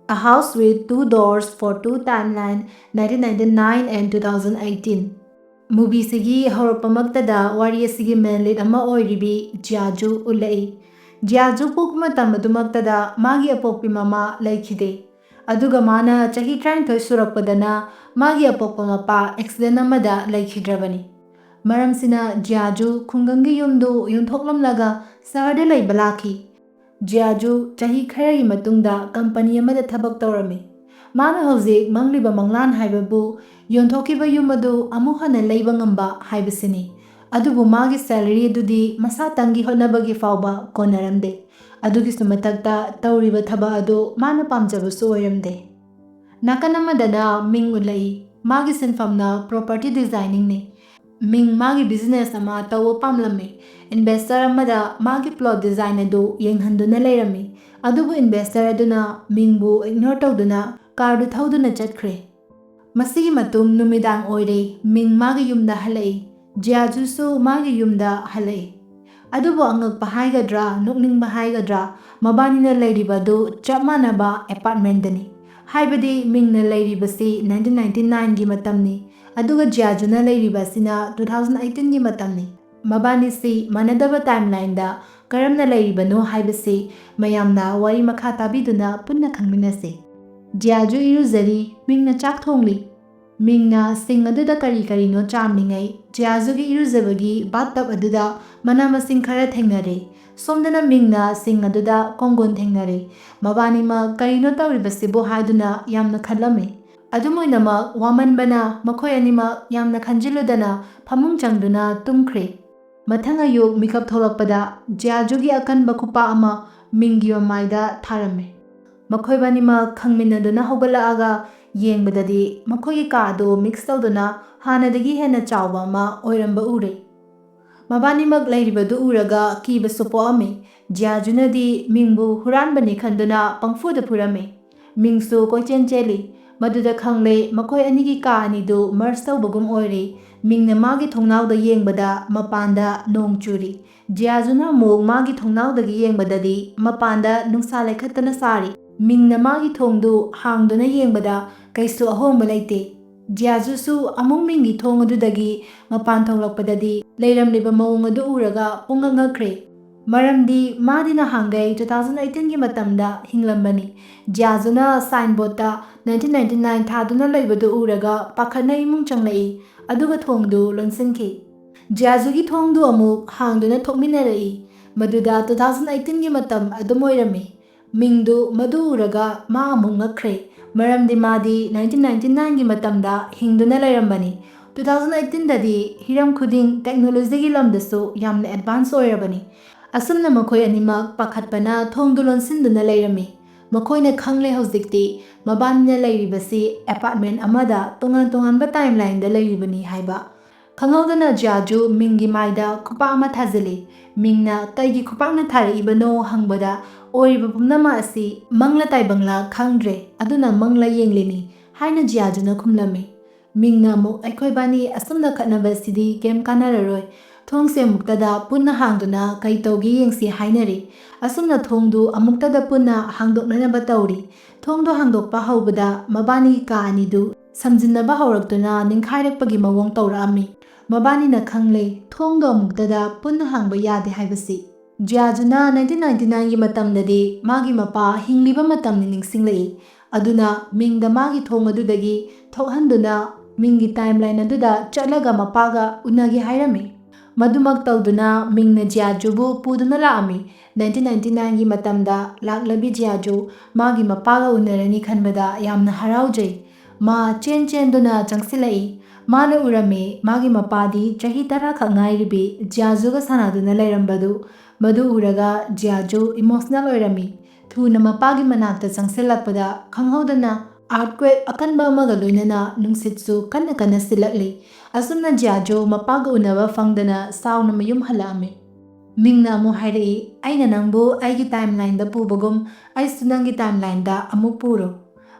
A House with Two Doors for Two Timeline 1999 and 2018. Movie horopamaktada wari asigi main lead ama oiribi Jiaju ulai. Jiaju pukma tamadumaktada magi apokpi mama laikide. Aduga mana chahi train thoi surakpadana magi apokpa mapa accident amada laikhidrabani. Maramsina Jiaju khungangi yumdu yunthoklamlaga sarde laibalaki. Jiaju chahi kharagi matungda company amada thabak tawrami. Mana hauzik mangliba manglan haibabu yonthokiba yumadu amuhana leiba ngamba haibasini. Adubu magi salary adudi masa tangi honabagi fauba konaramde. Adugi sumatakta tawriba thaba adu mana pamjabasu oiramde. Nakanamadana Ming ulai magi sinfamna property designing ne. Ming magi business ama tawo pamlame. Investor amada magi plot design adu yenghanduna leirami. Adubu investor aduna Mingbu ignore tawduna kardu thauduna chatkre. Masigi matung numidang oire Ming magi yumda halai. Jiaju su magi yumda halai. Adubu angak bahaigadra nukning bahaigadra mabanina leiribadu chapmanaba apartment dani. Haibadi Ming na leiribasi 1999 gi matamni. Aduga Jiaju na leiribasina 2018 gi matamni. Mabani si manadaba timeline da karam na leiribano haibasi mayamna wari makha tabiduna punna khangminase. Jiaju iruzari Ming na chak thongli. Ming na sing aduda kari no chamlingai. Jiaju gi iruzabagi bathtub aduda manamasing khara thengnare. Somdana Ming na sing aduda kongon thengnare. Mabani ma kari no tawribasi bo haiduna yamna khalame. Adumoinama wamanbana makhoi anima yamna khanjiludana phamung changduna tumkhre. Mathang ayuk mikap tholakpada Jiaju gi akanba khupa ama Minggi maida tharame. Makhoi banima khangminaduna hogalaaga yengbadadi makhoi ka do mix tawduna hanadagi hena chawba ma oiramba ure. Mabanimak leiribadu uraga kiba sopo ame. Jiajunadi Mingbu huranbani khanduna pangfuda purame. Mingsu koichen cheli. Maduda khangle makhoi anigi ka anidu merge tawbagum oire. Mingna magi thongnawda yengbada mapanda nong churi. Jiajuna mug magi thongnawdagi yengbadadi mapanda nungsa laikhattana sari. Mingna magi thongdu hangduna yengbada kaisu ahomba laite. Jiaju su amung Minggi thong adudagi mapan thonglakpadadi leiramliba mawung adu uraga punga ngakre. Maramdi madina hangai 2018 gi matamda hinglambani. Jiajuna signboard da 1999 thaduna leibadu uraga pakhana imung changlai. Aduga thongdu lonsinki. Jiaju gi thongdu amuk hangduna thokminarai. Maduda 2018 gi matam adumoirami. Mingdu madu uraga ma amung ngakre. Maramdi madi 1999 gi matamda hingduna leirambani. 2018 dadi hiram khuding technology gi lamdasu yamna advance oirabani. Asumna makhoi animak pakhatpana thongdu lonsinduna leirami. Makhoina khangle hauzikti mabanina leiribasi apartment amada tongan-tonganba timeline da leiribani haiba. Khanghaudana Jiaju Minggi maida khupa ama thazali. Mingna kaigi khupakna tharaibano hangbada oiriba pumnama asi mangla taibangla khangdre aduna mangla yenglini haina Jiajuna khumlami. Mingna mo aikhoi bani asumna khatnaba sidi kem kanararoi. Thongse muktada punna hangduna kai togi yengsi hainari. Asumna thongdu amuktada punna hangdoknanaba tawri. Thongdu hangdokpa haubada mabani ka anidu samjinnaba haurakduna ningkhairakpagi mawong tawraami. Mabani na khangle thongdu amuktada punna hangba yade haibasi. Jiajuna 1999 gi matamdadi magi mapa hingliba matamni ningsinglai. Aduna Mingda magi thong adudagi thokhanduna Minggi timeline aduda chatlaga mapaga unagi hairami. Madumak tawduna Mingna Jiajubu puduna laami. 1999 gi matamda laklabi Jiaju magi mapaga unarani khanbada yamna haraujai. Ma chen duna changsilai. Mana urame magi mapadi chahi tara khangairibi Jiajuga sanaduna lairambadu. Madu uraga Jiaju emotional oirami. Thuna mapagi manakta changsilakpada khanghaudana earthquake akanba amaga loinana nungsitsu kana silakli. Asumna Jiaju mapaga unaba fangdana sauna mayum halame. Mingna mo hairi aina nangbu aigi timeline da pubagum aisu nangi timeline da amuk puro.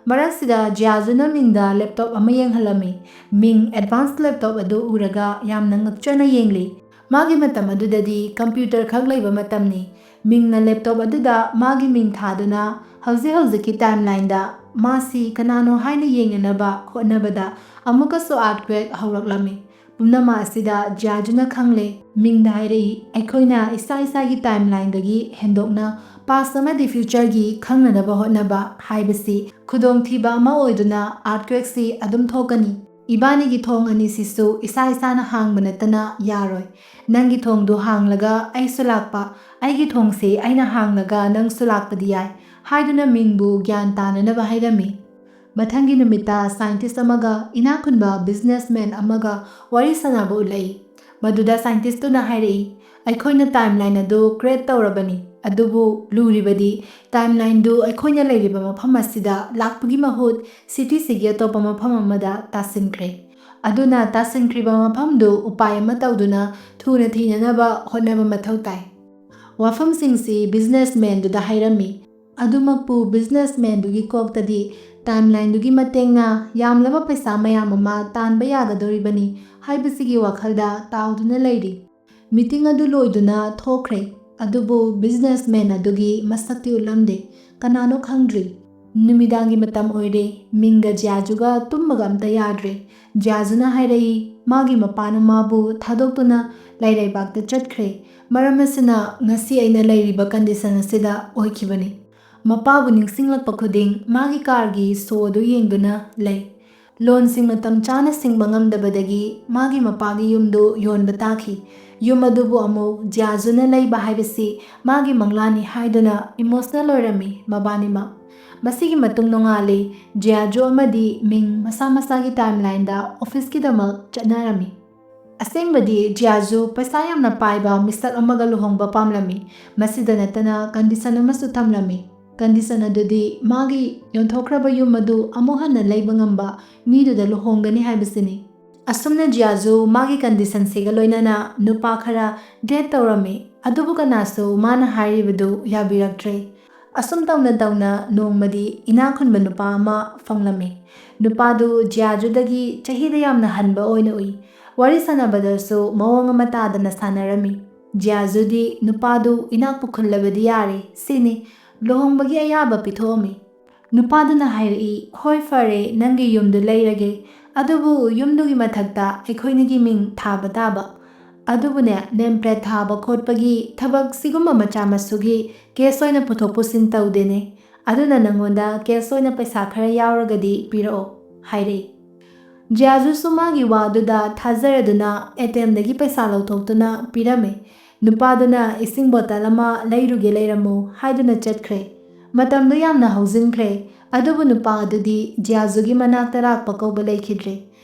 Maraksida Jiajuna Mingda laptop ama yenghalame. Ming advanced laptop adu uraga yamna ngakchana yengli. Magi matam adudadi computer khak laiba matamni. ꯃꯤꯡꯅ laptop ꯑꯗꯨꯗ ꯃꯥꯒꯤ ꯃꯤꯡ ꯊꯥꯗꯨꯅ ꯍꯧꯖꯤꯛꯀꯤ ꯇꯥꯏꯝꯂꯥꯏꯟꯗ ꯃꯥꯁꯤ ꯀꯅꯥꯅꯣ ꯍꯥꯏꯅ ꯌꯦꯡꯅꯅꯕ ꯍꯣꯠꯅꯕꯗ ꯑꯃꯨꯛꯀꯁꯨ ꯑꯥꯔꯠꯀ꯭ꯋꯦꯛ ꯍꯧꯔꯛꯂꯝꯃꯤ꯫ ꯄꯨꯝꯅꯃꯛ ꯑꯁꯤꯗ ꯖꯤꯌꯥꯖꯨꯅ ꯈꯪꯂꯦ, ꯃꯤꯡꯗ ꯍꯥꯏꯔꯛꯏ, ꯑꯩꯈꯣꯏꯅ ꯏꯁꯥꯒꯤ ꯇꯥꯏꯝꯂꯥꯏꯟꯗꯒꯤ ꯍꯦꯟꯗꯣꯛꯅ ꯄꯥꯁ ꯑꯃꯗꯤ ꯐ꯭ꯌꯨꯆꯔꯒꯤ ꯈꯪꯅꯅꯕ ꯍꯣꯠꯅꯕ ꯍꯥꯏꯕꯁꯤ ꯈꯨꯗꯣꯡꯊꯤꯕ ꯑꯃ ꯑꯣꯏꯗꯨꯅ ꯑꯥꯔꯠꯀ꯭ꯋꯦꯛꯁꯤ ꯑꯗꯨꯝ ꯊꯣꯛꯀꯅꯤ꯫ ꯏꯕꯥꯅꯤꯒꯤ ꯊꯣꯡ ꯑꯅꯤꯁꯤꯁꯨ ꯏꯁꯥꯅ ꯍꯥꯡꯕ ꯅꯠꯇꯅ ꯌꯥꯔꯣꯏ꯫ ꯅꯪꯒꯤ ꯊꯣꯡꯗꯨ ꯍꯥꯡꯂꯒ ꯑꯩꯁꯨ ꯂꯥꯛꯄ, ꯑꯩꯒꯤ ꯊꯣꯡꯁꯤ ꯑꯩꯅ ꯍꯥꯡꯂꯒ ꯅꯪꯁꯨ ꯂꯥꯛꯄꯗꯤ ꯌꯥꯏ ꯍꯥꯏꯗꯨꯅ ꯃꯤꯡꯕꯨ ꯒ꯭ꯌꯥꯟ ꯇꯥꯅꯅꯕ ꯍꯥꯏꯔꯝꯃꯤ꯫ ꯃꯊꯪꯒꯤ ꯅꯨꯃꯤꯠꯇ ꯁꯥꯏꯟꯇꯤꯁꯠ ꯑꯃꯒ ꯏꯅꯥꯛ ꯈꯨꯟꯕ ꯕꯤꯖꯤꯅꯦꯁꯃꯦꯟ ꯑꯃꯒ ꯋꯥꯔꯤ ꯁꯥꯟꯅꯕ ꯎꯠꯂꯛꯏ꯫ ꯃꯗꯨꯗ ꯁꯥꯏꯟꯇꯤꯁꯠꯇꯨꯅ ꯍꯥꯏꯔꯛꯏ, ꯑꯩꯈꯣꯏꯅ ꯇꯥꯏꯝꯂꯥꯏꯟ ꯑꯗꯨ ꯀ꯭ꯔꯤꯌꯦꯠ ꯇꯧꯔꯕꯅꯤ, ꯑꯗꯨꯕꯨ ꯂꯨꯔꯤꯕꯗꯤ ꯇꯥꯏꯝꯂꯥꯏꯟꯗꯨ ꯑꯩꯈꯣꯏꯅ ꯂꯩꯔꯤꯕ ꯃꯐꯝ ꯑꯁꯤꯗ ꯂꯥꯛꯄꯒꯤ ꯃꯍꯨꯠ ꯁꯤꯇꯤꯁꯤꯒꯤ ꯑꯇꯣꯞꯄ ꯃꯐꯝ ꯑꯃꯗ ꯇꯥꯁꯤꯟꯈ꯭ꯔꯦ꯫ ꯑꯗꯨꯅ ꯇꯥꯁꯤꯟꯈ꯭ꯔꯤꯕ ꯃꯐꯝꯗꯨ ꯎꯄꯥꯏ ꯑꯃ ꯇꯧꯗꯨꯅ ꯊꯨꯅ ꯊꯤꯅꯅꯕ ꯍꯣꯠꯅꯕ ꯃꯊꯧ ꯇꯥꯏ꯫ ꯋꯥꯐꯝꯁꯤꯡꯁꯤ ꯕꯤꯖꯤꯅꯦꯁꯃꯦꯟꯗꯨꯗ ꯍꯥꯏꯔꯝꯃꯤ꯫ ꯑꯗꯨꯃꯛꯄꯨ ꯕꯤꯖꯤꯅꯦꯁꯃꯦꯟꯗꯨꯒꯤ ꯀꯣꯛꯇꯗꯤ ꯇꯥꯏꯝꯂꯥꯏꯟꯗꯨꯒꯤ ꯃꯇꯦꯡꯅ ꯌꯥꯝꯂꯕ ꯄꯩꯁꯥ ꯃꯌꯥꯝ ꯑꯃ ꯇꯥꯟꯕ ꯌꯥꯒꯗꯧꯔꯤꯕꯅꯤ ꯍꯥꯏꯕꯁꯤꯒꯤ ꯋꯥꯈꯜꯗ ꯇꯥꯎꯗꯨꯅ ꯂꯩꯔꯤ꯫ ꯃꯤꯇꯤꯡ ꯑꯗꯨ ꯂꯣꯏꯗꯨꯅ ꯊꯣꯛꯈ꯭ꯔꯦ, ꯑꯗꯨꯕꯨ ꯕꯤꯖꯤꯅꯦꯁꯃꯦꯟ ꯑꯗꯨꯒꯤ ꯃꯁꯛꯇꯤ ꯎꯠꯂꯝꯗꯦ, ꯀꯅꯥꯅꯣ ꯈꯪꯗ꯭ꯔꯤ꯫ ꯅꯨꯃꯤꯗꯥꯡꯒꯤ ꯃꯇꯝ ꯑꯣꯏꯔꯦ, ꯃꯤꯡꯒ ꯖꯤꯌꯥꯖꯨꯒ ꯇꯨꯝꯕꯒ ꯑꯝꯇ ꯌꯥꯗ꯭ꯔꯦ꯫ ꯖꯤꯌꯥꯖꯨꯅ ꯍꯥꯏꯔꯛꯏ, ꯃꯥꯒꯤ ꯃꯄꯥꯅ ꯃꯥꯕꯨ ꯊꯥꯗꯣꯛꯇꯨꯅ ꯂꯩꯔꯩꯕꯥꯛꯇ ꯆꯠꯈ꯭ꯔꯦ, ꯃꯔꯝ ꯑꯁꯤꯅ ꯉꯁꯤ ꯑꯩꯅ ꯂꯩꯔꯤꯕ ꯀꯟꯗꯤꯁꯟ ꯑꯁꯤꯗ ꯑꯣꯏꯈꯤꯕꯅꯤ꯫ ꯃꯄꯥꯕꯨ ꯅꯤꯡꯁꯤꯡꯂꯛꯄ ꯈꯨꯗꯤꯡ ꯃꯥꯒꯤ ꯀꯥꯔꯒꯤ ꯁꯣ ꯑꯗꯨ ꯌꯦꯡꯗꯨꯅ ꯂꯩ꯫ ꯂꯣꯟꯁꯤꯡ ꯃꯇꯝ ꯆꯥꯅ ꯁꯤꯡꯕ ꯉꯝꯗꯕꯗꯒꯤ ꯃꯥꯒꯤ ꯃꯄꯥꯒꯤ ꯌꯨꯝꯗꯨ ꯌꯣꯟꯕ ꯇꯥꯈꯤ꯫ ꯌꯨꯝ ꯑꯗꯨꯕꯨ ꯑꯃꯨꯛ ꯖꯤꯌꯥꯖꯨꯅ ꯂꯩꯕ ꯍꯥꯏꯕꯁꯤ ꯃꯥꯒꯤ ꯃꯪꯂꯥꯟꯅꯤ ꯍꯥꯏꯗꯨꯅ ꯏꯃꯣꯁꯅꯦꯜ ꯑꯣꯏꯔꯝꯃꯤ ꯃꯕꯥꯅꯤꯃꯛ꯫ ꯃꯁꯤꯒꯤ ꯃꯇꯨꯡ ꯅꯣꯡꯉꯥꯜꯂꯤ, ꯖꯤꯌꯥꯖꯨ ꯑꯃꯗꯤ ꯃꯤꯡ ꯃꯁꯥꯒꯤ ꯇꯥꯏꯝꯂꯥꯏꯟꯗ ꯑꯣꯐꯤꯁꯀꯤꯗꯃꯛ ꯆꯠꯅꯔꯝꯃꯤ꯫ ꯑꯁꯦꯡꯕꯗꯤ ꯖꯤꯌꯥꯖꯨ ꯄꯩꯁꯥ ꯌꯥꯝꯅ ꯄꯥꯏꯕ ꯃꯤꯁꯛ ꯑꯃꯒ ꯂꯨꯍꯣꯡꯕ ꯄꯥꯝꯂꯝꯃꯤ꯫ ꯃꯁꯤꯗ ꯅꯠꯇꯅ ꯀꯟꯗꯤꯁꯟ ꯑꯃꯁꯨ ꯊꯝꯂꯝꯃꯤ꯫ ꯀꯟꯗꯤꯁꯟ ꯑꯗꯨꯗꯤ ꯃꯥꯒꯤ ꯌꯣꯟꯊꯣꯛꯈ꯭ꯔꯕ ꯌꯨꯝ ꯑꯗꯨ ꯑꯃꯨꯛ ꯍꯟꯅ ꯂꯩꯕ ꯉꯝꯕ ꯃꯤꯗꯨꯗ ꯂꯨꯍꯣꯡꯒꯅꯤ ꯍꯥꯏꯕꯁꯤꯅꯤ꯫ ꯑꯁꯨꯝꯅ ꯖꯤꯌꯥꯖꯨ ꯃꯥꯒꯤ ꯀꯟꯗꯤꯁꯟꯁꯤꯒ ꯂꯣꯏꯅꯅ ꯅꯨꯄꯥ ꯈꯔ ꯗꯦꯠ ꯇꯧꯔꯝꯃꯤ, ꯑꯗꯨꯕꯨ ꯀꯅꯥꯁꯨ ꯃꯥꯅ ꯍꯥꯏꯔꯤꯕꯗꯨ ꯌꯥꯕꯤꯔꯛꯇ꯭ꯔꯦ꯫ ꯑꯁꯨꯝ ꯇꯧꯅ ꯅꯣꯡꯃꯗꯤ ꯏꯅꯥꯛ ꯈꯨꯟꯕ ꯅꯨꯄꯥ ꯑꯃ ꯐꯪꯂꯝꯃꯤ꯫ ꯅꯨꯄꯥꯗꯨ ꯖꯤꯌꯥꯖꯨꯗꯒꯤ ꯆꯍꯤꯗ ꯌꯥꯝꯅ ꯍꯟꯕ ꯑꯣꯏꯅ ꯎꯏ꯫ ꯋꯥꯔꯤ ꯁꯥꯟꯅꯕꯗꯁꯨ ꯃꯑꯣꯡ ꯑꯃ ꯇꯥꯗꯅ ꯁꯥꯟꯅꯔꯝꯃꯤ꯫ ꯖꯤꯌꯥꯖꯨꯗꯤ ꯅꯨꯄꯥꯗꯨ ꯏꯅꯥꯛꯄꯨ ꯈꯨꯜꯂꯕꯗꯤ ꯌꯥꯔꯦ ꯁꯤꯅꯤ, ꯂꯨꯍꯣꯡꯕꯒꯤ ꯑꯌꯥꯕ ꯄꯤꯊꯣꯛꯑꯝꯃꯤ꯫ ꯅꯨꯄꯥꯗꯨꯅ ꯍꯥꯏꯔꯛꯏ, ꯍꯣꯏ ꯐꯔꯦ, ꯅꯪꯒꯤ ꯌꯨꯝꯗꯨ ꯂꯩꯔꯒꯦ, ꯑꯗꯨꯕꯨ ꯌꯨꯝꯗꯨꯒꯤ ꯃꯊꯛꯇ ꯑꯩꯈꯣꯏꯅꯤꯒꯤ ꯃꯤꯡ ꯊꯥꯕ ꯇꯥꯕ꯫ ꯑꯗꯨꯕꯨꯅꯦ, ꯅꯦꯝꯄ꯭ꯂꯦꯠ ꯊꯥꯕ ꯈꯣꯠꯄꯒꯤ ꯊꯕꯛ ꯁꯤꯒꯨꯝꯕ ꯃꯆꯥ ꯃꯁꯨꯒꯤ ꯀꯦꯁ ꯑꯣꯏꯅ ꯄꯨꯊꯣꯛ ꯄꯨꯁꯤꯟ ꯇꯧꯗꯦꯅꯦ, ꯑꯗꯨꯅ ꯅꯪꯉꯣꯟꯗ ꯀꯦꯁ ꯑꯣꯏꯅ ꯄꯩꯁꯥ ꯈꯔ ꯌꯥꯎꯔꯒꯗꯤ ꯄꯤꯔꯛꯑꯣ ꯍꯥꯏꯔꯛꯏ꯫ ꯖꯤꯌꯥꯖꯨꯁꯨ ꯃꯥꯒꯤ ꯋꯥꯗꯨꯗ ꯊꯥꯖꯔꯗꯨꯅ ATMꯗꯒꯤ ꯄꯩꯁꯥ ꯂꯧꯊꯣꯛꯇꯨꯅ ꯄꯤꯔꯝꯃꯤ꯫ ꯅꯨꯄꯥꯗꯨꯅ ꯏꯁꯤꯡ ꯕꯣꯇꯜ ꯑꯃ ꯂꯩꯔꯨꯒꯦ ꯂꯩꯔꯝꯃꯨ ꯍꯥꯏꯗꯨꯅ ꯆꯠꯈ꯭ꯔꯦ꯫ ꯃꯇꯝꯗꯨ ꯌꯥꯝꯅ ꯍꯧꯖꯤꯟꯈ꯭ꯔꯦ, ꯑꯗꯨꯕꯨ ꯅꯨꯄꯥ ꯑꯗꯨꯗꯤ ꯖꯤꯌꯥꯖꯨꯒꯤ ꯃꯅꯥꯛꯇ ꯂꯥꯛꯄ ꯀꯧꯕ ꯂꯩꯈꯤꯗ꯭ꯔꯦ꯫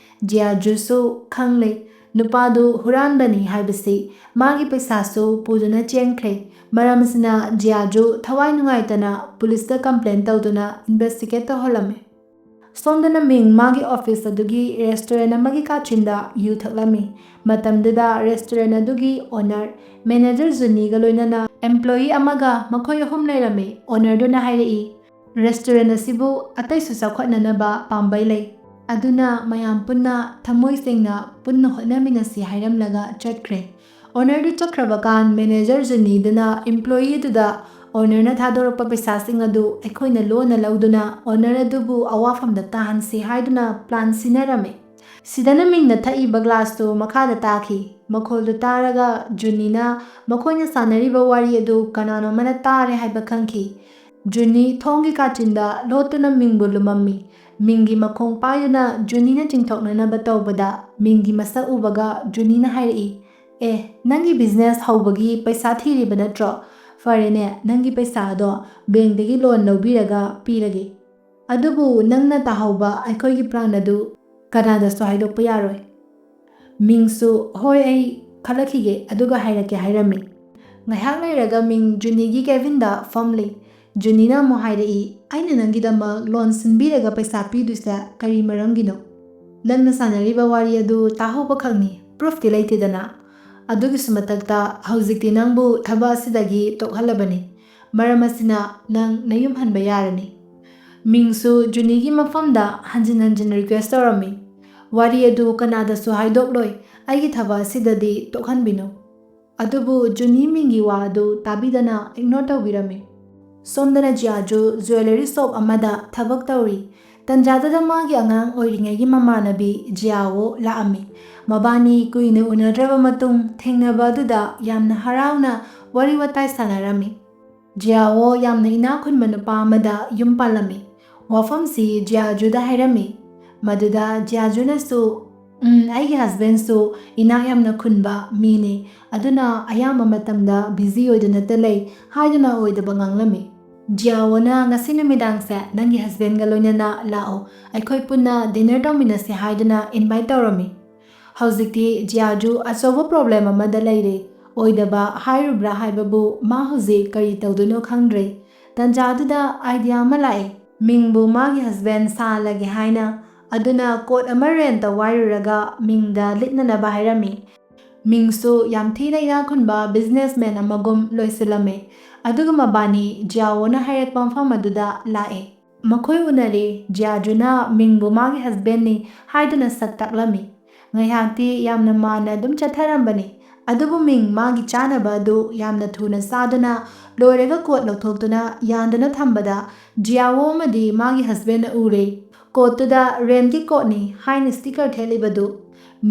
ꯖꯤꯌꯥꯖꯨꯁꯨ ꯈꯪꯂꯦ, ꯅꯨꯄꯥꯗꯨ ꯍꯨꯔꯥꯟꯕꯅꯤ ꯍꯥꯏꯕꯁꯤ꯫ ꯃꯥꯒꯤ ꯄꯩꯁꯥꯁꯨ ꯄꯨꯗꯨꯅ ꯆꯦꯟꯈ꯭ꯔꯦ꯫ ꯃꯔꯝ ꯑꯁꯤꯅ ꯖꯤꯌꯥꯖꯨ ꯊꯋꯥꯏ ꯅꯨꯡꯉꯥꯏꯇꯅ ꯄꯨꯂꯤꯁꯇ ꯀꯝꯄ꯭ꯂꯦꯟ ꯇꯧꯗꯨꯅ ꯏꯟꯚꯦꯁꯇꯤꯒꯦꯠ ꯇꯧꯍꯜꯂꯝꯃꯤ꯫ ꯁꯣꯝꯗꯅ ꯃꯤꯡ ꯃꯥꯒꯤ ꯑꯣꯐꯤꯁ ꯑꯗꯨꯒꯤ ꯔꯦꯁꯇꯨꯔꯦꯟ ꯑꯃꯒꯤ ꯀꯥꯆꯤꯟꯗ ꯌꯨ ꯊꯛꯂꯝꯃꯤ꯫ ꯃꯇꯝꯗꯨꯗ ꯔꯦꯁꯇꯨꯔꯦꯟ ꯑꯗꯨꯒꯤ ꯑꯣꯅꯔ, ꯃꯦꯅꯦꯖꯔ ꯖꯨꯅꯤꯒ ꯂꯣꯏꯅꯅ এꯝꯄ꯭ꯂꯣꯌꯤ ꯑꯃꯒ ꯃꯈꯣꯏ ꯑꯍꯨꯝ ꯂꯩꯔꯝꯃꯤ꯫ ꯑꯣꯅꯔꯗꯨꯅ ꯍꯥꯏꯔꯛꯏ, ꯔꯦꯁꯇꯨꯔꯦꯟ ꯑꯁꯤꯕꯨ ꯑꯇꯩꯁꯨ ꯆꯥꯎꯈꯠꯅꯅꯕ ꯄꯥꯝꯕꯩ ꯂꯩ, ꯑꯗꯨꯅ ꯃꯌꯥꯝ ꯄꯨꯟꯅ ꯊꯃꯣꯏ ꯁꯦꯡꯅ ꯄꯨꯟꯅ ꯍꯣꯠꯅꯃꯤꯟꯅꯁꯤ ꯍꯥꯏꯔꯝꯂꯒ ꯆꯠꯈ꯭ꯔꯦ꯫ ꯑꯣꯅꯔꯗꯨ ꯆꯠꯈ꯭ꯔꯕꯀꯥꯟ ꯃꯦꯅꯦꯖꯔ ꯖꯨꯅꯤꯗꯨꯅ ꯏꯝꯄ꯭ꯂꯣꯌꯤ ꯑꯗꯨꯗ ꯑꯣꯅꯔꯅ ꯊꯥꯗꯣꯔꯛꯄ ꯄꯩꯁꯥꯁꯤꯡ ꯑꯗꯨ ꯑꯩꯈꯣꯏꯅ ꯂꯣꯟꯅ ꯂꯧꯗꯨꯅ ꯑꯣꯅꯔ ꯑꯗꯨꯕꯨ ꯑꯋꯥꯐꯝꯗ ꯇꯥꯍꯟꯁꯤ ꯍꯥꯏꯗꯨꯅ ꯄ꯭ꯂꯥꯟ ꯁꯤꯟꯅꯔꯝꯃꯤ꯫ ꯁꯤꯗꯅ ꯃꯤꯡꯅ ꯊꯛꯏꯕ ꯒ꯭ꯂꯥꯁꯇꯨ ꯃꯈꯥꯗ ꯇꯥꯈꯤ꯫ ꯃꯈꯣꯜꯗꯨ ꯇꯥꯔꯒ ꯖꯨꯅꯤꯅ ꯃꯈꯣꯏꯅ ꯁꯥꯟꯅꯔꯤꯕ ꯋꯥꯔꯤ ꯑꯗꯨ ꯀꯅꯥꯅꯣꯃꯅ ꯇꯥꯔꯦ ꯍꯥꯏꯕ ꯈꯪꯈꯤ꯫ ꯖꯨꯅꯤ ꯊꯣꯡꯒꯤ ꯀꯥꯆꯤꯟꯗ ꯂꯣꯠꯇꯨꯅ ꯃꯤꯡꯕꯨ ꯂꯨꯃꯝꯃꯤ꯫ ꯃꯤꯡꯒꯤ ꯃꯈꯣꯡ ꯄꯥꯏꯗꯨꯅ ꯖꯨꯅꯤꯅ ꯆꯤꯡꯊꯣꯛꯅꯅꯕ ꯇꯧꯕꯗ ꯃꯤꯡꯒꯤ ꯃꯁꯛ ꯎꯕꯒ ꯖꯨꯅꯤꯅ ꯍꯥꯏꯔꯛꯏ, ꯅꯪꯒꯤ ꯕꯤꯖꯤꯅꯦꯁ ꯍꯧꯕꯒꯤ ꯄꯩꯁꯥ ꯊꯤꯔꯤꯕ ꯅꯠꯇ꯭ꯔꯣ? ꯐꯔꯦꯅꯦ, ꯅꯪꯒꯤ ꯄꯩꯁꯥꯗꯣ ꯕꯦꯡꯛꯗꯒꯤ ꯂꯣꯟ ꯂꯧꯕꯤꯔꯒ ꯄꯤꯔꯒꯦ, ꯑꯗꯨꯕꯨ ꯅꯪꯅ ꯇꯥꯍꯧꯕ ꯑꯩꯈꯣꯏꯒꯤ ꯄ꯭ꯂꯥꯟ ꯑꯗꯨ ꯀꯅꯥꯗꯁꯨ ꯍꯥꯏꯗꯣꯛꯄ ꯌꯥꯔꯣꯏ꯫ ꯃꯤꯡꯁꯨ ꯍꯣꯏ ꯑꯩ ꯈꯜꯂꯛꯈꯤꯒꯦ ꯑꯗꯨꯒ ꯍꯥꯏꯔꯛꯀꯦ ꯍꯥꯏꯔꯝꯃꯤ꯫ ꯉꯥꯏꯍꯥꯛ ꯂꯩꯔꯒ ꯃꯤꯡ ꯖꯨꯅꯤꯒꯤ ꯀꯦꯕꯤꯟꯗ ꯐꯝꯂꯤ꯫ ꯖꯨꯅꯤꯅ ꯑꯃꯨꯛ ꯍꯥꯏꯔꯛꯏ, ꯑꯩꯅ ꯅꯪꯒꯤꯗꯃꯛ ꯂꯣꯟ ꯁꯤꯟꯕꯤꯔꯒ ꯄꯩꯁꯥ ꯄꯤꯗꯣꯏꯁꯦ ꯀꯔꯤ ꯃꯔꯝꯒꯤꯅꯣ? ꯅꯪꯅ ꯁꯥꯟꯅꯔꯤꯕ ꯋꯥꯔꯤ ꯑꯗꯨ ꯇꯥꯍꯧꯕ ꯈꯛꯅꯤ, ꯄ꯭ꯔꯨꯐꯇꯤ ꯂꯩꯇꯦꯗꯅ꯫ ꯑꯗꯨꯒꯤꯁꯨ ꯃꯊꯛꯇ ꯍꯧꯖꯤꯛꯇꯤ ꯅꯪꯕꯨ ꯊꯕꯛ ꯑꯁꯤꯗꯒꯤ ꯇꯣꯛꯍꯜꯂꯕꯅꯤ, ꯃꯔꯝ ꯑꯁꯤꯅ ꯅꯪ ꯅꯌꯨꯝ ꯍꯟꯕ ꯌꯥꯔꯅꯤ꯫ ꯃꯤꯡꯁꯨ ꯖꯨꯅꯤꯒꯤ ꯃꯐꯝꯗ ꯍꯟꯖꯤꯟ ꯔꯤꯀ꯭ꯋꯦꯁ ꯇꯧꯔꯝꯃꯤ, ꯋꯥꯔꯤ ꯑꯗꯨ ꯀꯅꯥꯗꯁꯨ ꯍꯥꯏꯗꯣꯛꯂꯣꯏ, ꯑꯩꯒꯤ ꯊꯕꯛ ꯑꯁꯤꯗꯗꯤ ꯇꯣꯛꯍꯟꯕꯤꯅꯨ꯫ ꯑꯗꯨꯕꯨ ꯖꯨꯅꯤ ꯃꯤꯡꯒꯤ ꯋꯥ ꯑꯗꯨ ꯇꯥꯕꯤꯗꯅ ꯏꯒꯅꯣꯔ ꯇꯧꯕꯤꯔꯝꯃꯤ꯫ ꯁꯣꯝꯗꯅ ꯖꯤꯌꯥꯖꯨ ꯖꯨꯋꯦꯂꯔꯤ ꯁꯣꯞ ꯑꯃꯗ ꯊꯕꯛ ꯇꯧꯔꯤ꯫ ꯇꯟꯖꯥꯗꯨꯗ ꯃꯥꯒꯤ ꯑꯉꯥꯡ ꯑꯣꯏꯔꯤꯉꯩꯒꯤ ꯃꯃꯥꯟꯅꯕꯤ ꯖꯤꯌꯥꯋꯣ ꯂꯥꯛꯑꯝꯃꯤ꯫ ꯃꯕꯥꯅꯤ ꯀꯨꯏꯅ ꯎꯅꯗ꯭ꯔꯕ ꯃꯇꯨꯡ ꯊꯦꯡꯅꯕ ꯑꯗꯨꯗ ꯌꯥꯝꯅ ꯍꯔꯥꯎꯅ ꯋꯥꯔꯤ ꯋꯥꯇꯥꯏ ꯁꯥꯟꯅꯔꯝꯃꯤ꯫ ꯖꯤꯌꯥꯋꯣ ꯌꯥꯝꯅ ꯏꯅꯥꯛ ꯈꯨꯟꯕ ꯅꯨꯄꯥ ꯑꯃꯗ ꯌꯨꯝ ꯄꯥꯜꯂꯝꯃꯤ꯫ ꯋꯥꯐꯝꯁꯤ ꯖꯤꯌꯥꯖꯨꯗ ꯍꯥꯏꯔꯝꯃꯤ꯫ ꯃꯗꯨꯗ ꯖꯤꯌꯥꯖꯨꯅꯁꯨ ꯑꯩꯒꯤ ꯍꯁꯕꯦꯟꯁꯨ ꯏꯅꯥꯛ ꯌꯥꯝꯅ ꯈꯨꯟꯕ ꯃꯤꯅꯤ, ꯑꯗꯨꯅ ꯑꯌꯥꯝꯕ ꯃꯇꯝꯗ ꯕꯤꯖꯤ ꯑꯣꯏꯗꯨꯅꯇ ꯂꯩ ꯍꯥꯏꯗꯨꯅ ꯑꯣꯏꯗꯕ ꯉꯥꯡꯂꯝꯃꯤ꯫ ꯖꯤꯌꯥꯋꯣꯅ ꯉꯁꯤ ꯅꯨꯃꯤꯗꯥꯡꯁꯦ ꯅꯪꯒꯤ ꯍꯁꯕꯦꯟꯒ ꯂꯣꯏꯅꯅ ꯂꯥꯛꯑꯣ, ꯑꯩꯈꯣꯏ ꯄꯨꯟꯅ ꯗꯤꯅꯔ ꯇꯧꯃꯤꯟꯅꯁꯦ ꯍꯥꯏꯗꯨꯅ ꯏꯟꯚꯥꯏꯠ ꯇꯧꯔꯝꯃꯤ꯫ ꯍꯧꯖꯤꯛꯇꯤ ꯖꯤꯌꯥꯖꯨ ꯑꯆꯧꯕ ꯄ꯭ꯔꯣꯕ꯭ꯂꯦꯝ ꯑꯃꯗ ꯂꯩꯔꯦ꯫ ꯑꯣꯏꯗꯕ ꯍꯥꯏꯔꯨꯕ꯭ꯔꯥ ꯍꯥꯏꯕꯕు ꯃꯥ ꯍꯧꯖꯤꯛ ꯀꯔꯤ ꯇꯧꯗꯣꯏꯅꯣ ꯈꯪꯗ꯭ꯔꯦ꯫ ꯇꯟꯖꯥꯗꯨꯗ ꯑꯥꯏꯗꯤꯌꯥ ꯑꯃ ꯂꯥꯛꯑꯦ꯫ ꯃꯤꯡꯕꯨ ꯃꯥꯒꯤ ꯍꯁꯕꯦꯟ ꯁꯥꯍꯜꯂꯒꯦ ꯍꯥꯏꯅ, ꯑꯗꯨꯅ ꯀꯣꯠ ꯑꯃ ꯔꯦꯟꯇ ꯋꯥꯏꯔꯨꯔꯒ ꯃꯤꯡꯗ ꯂꯤꯠꯅꯅꯕ ꯍꯥꯏꯔꯝꯃꯤ꯫ ꯃꯤꯡꯁꯨ ꯌꯥꯝ ꯊꯤꯅ ꯏꯅꯥꯛ ꯈꯨꯟꯕ ꯕꯤꯖꯤꯅꯦꯁꯃꯦꯟ ꯑꯃꯒꯨꯝ ꯂꯣꯏꯁꯤꯜꯂꯝꯃꯦ꯫ ꯑꯗꯨꯒ ꯃꯕꯥꯅꯤ ꯖꯤꯌꯥꯋꯣꯅ ꯍꯥꯏꯔꯛꯄ ꯃꯐꯝ ꯑꯗꯨꯗ ꯂꯥꯛꯑꯦ꯫ ꯃꯈꯣꯏ ꯎꯅꯔꯦ꯫ ꯖꯤꯌꯥꯖꯨꯅ ꯃꯤꯡꯕꯨ ꯃꯥꯒꯤ ꯍꯁꯕꯦꯟꯅꯤ ꯍꯥꯏꯗꯨꯅ ꯁꯛ ꯇꯥꯛꯂꯝꯃꯤ꯫ ꯉꯥꯏꯍꯥꯛꯇꯤ ꯌꯥꯝꯅ ꯃꯥꯟꯅ ꯑꯗꯨꯝ ꯆꯠꯊꯔꯝꯕꯅꯤ꯫ ꯑꯗꯨꯕꯨ ꯃꯤꯡ ꯃꯥꯒꯤ ꯆꯥꯅꯕ ꯑꯗꯨ ꯌꯥꯝꯅ ꯊꯨꯅ ꯆꯥꯗꯨꯅ ꯂꯣꯏꯔꯒ ꯀꯣꯠ ꯂꯧꯊꯣꯛꯇꯨꯅ ꯌꯥꯟꯗꯨꯅ ꯊꯝꯕꯗ ꯖꯤꯌꯥꯋꯣ ꯑꯃꯗꯤ ꯃꯥꯒꯤ ꯍꯁꯕꯦꯟꯅ ꯎꯔꯦ꯫ ꯀꯣꯠꯇꯨꯗ ꯔꯦꯟꯠꯀꯤ ꯀꯣꯠꯅꯤ ꯍꯥꯏꯅ ꯁ꯭ꯇꯤꯀꯔ ꯊꯦꯠꯂꯤꯕꯗꯨ꯫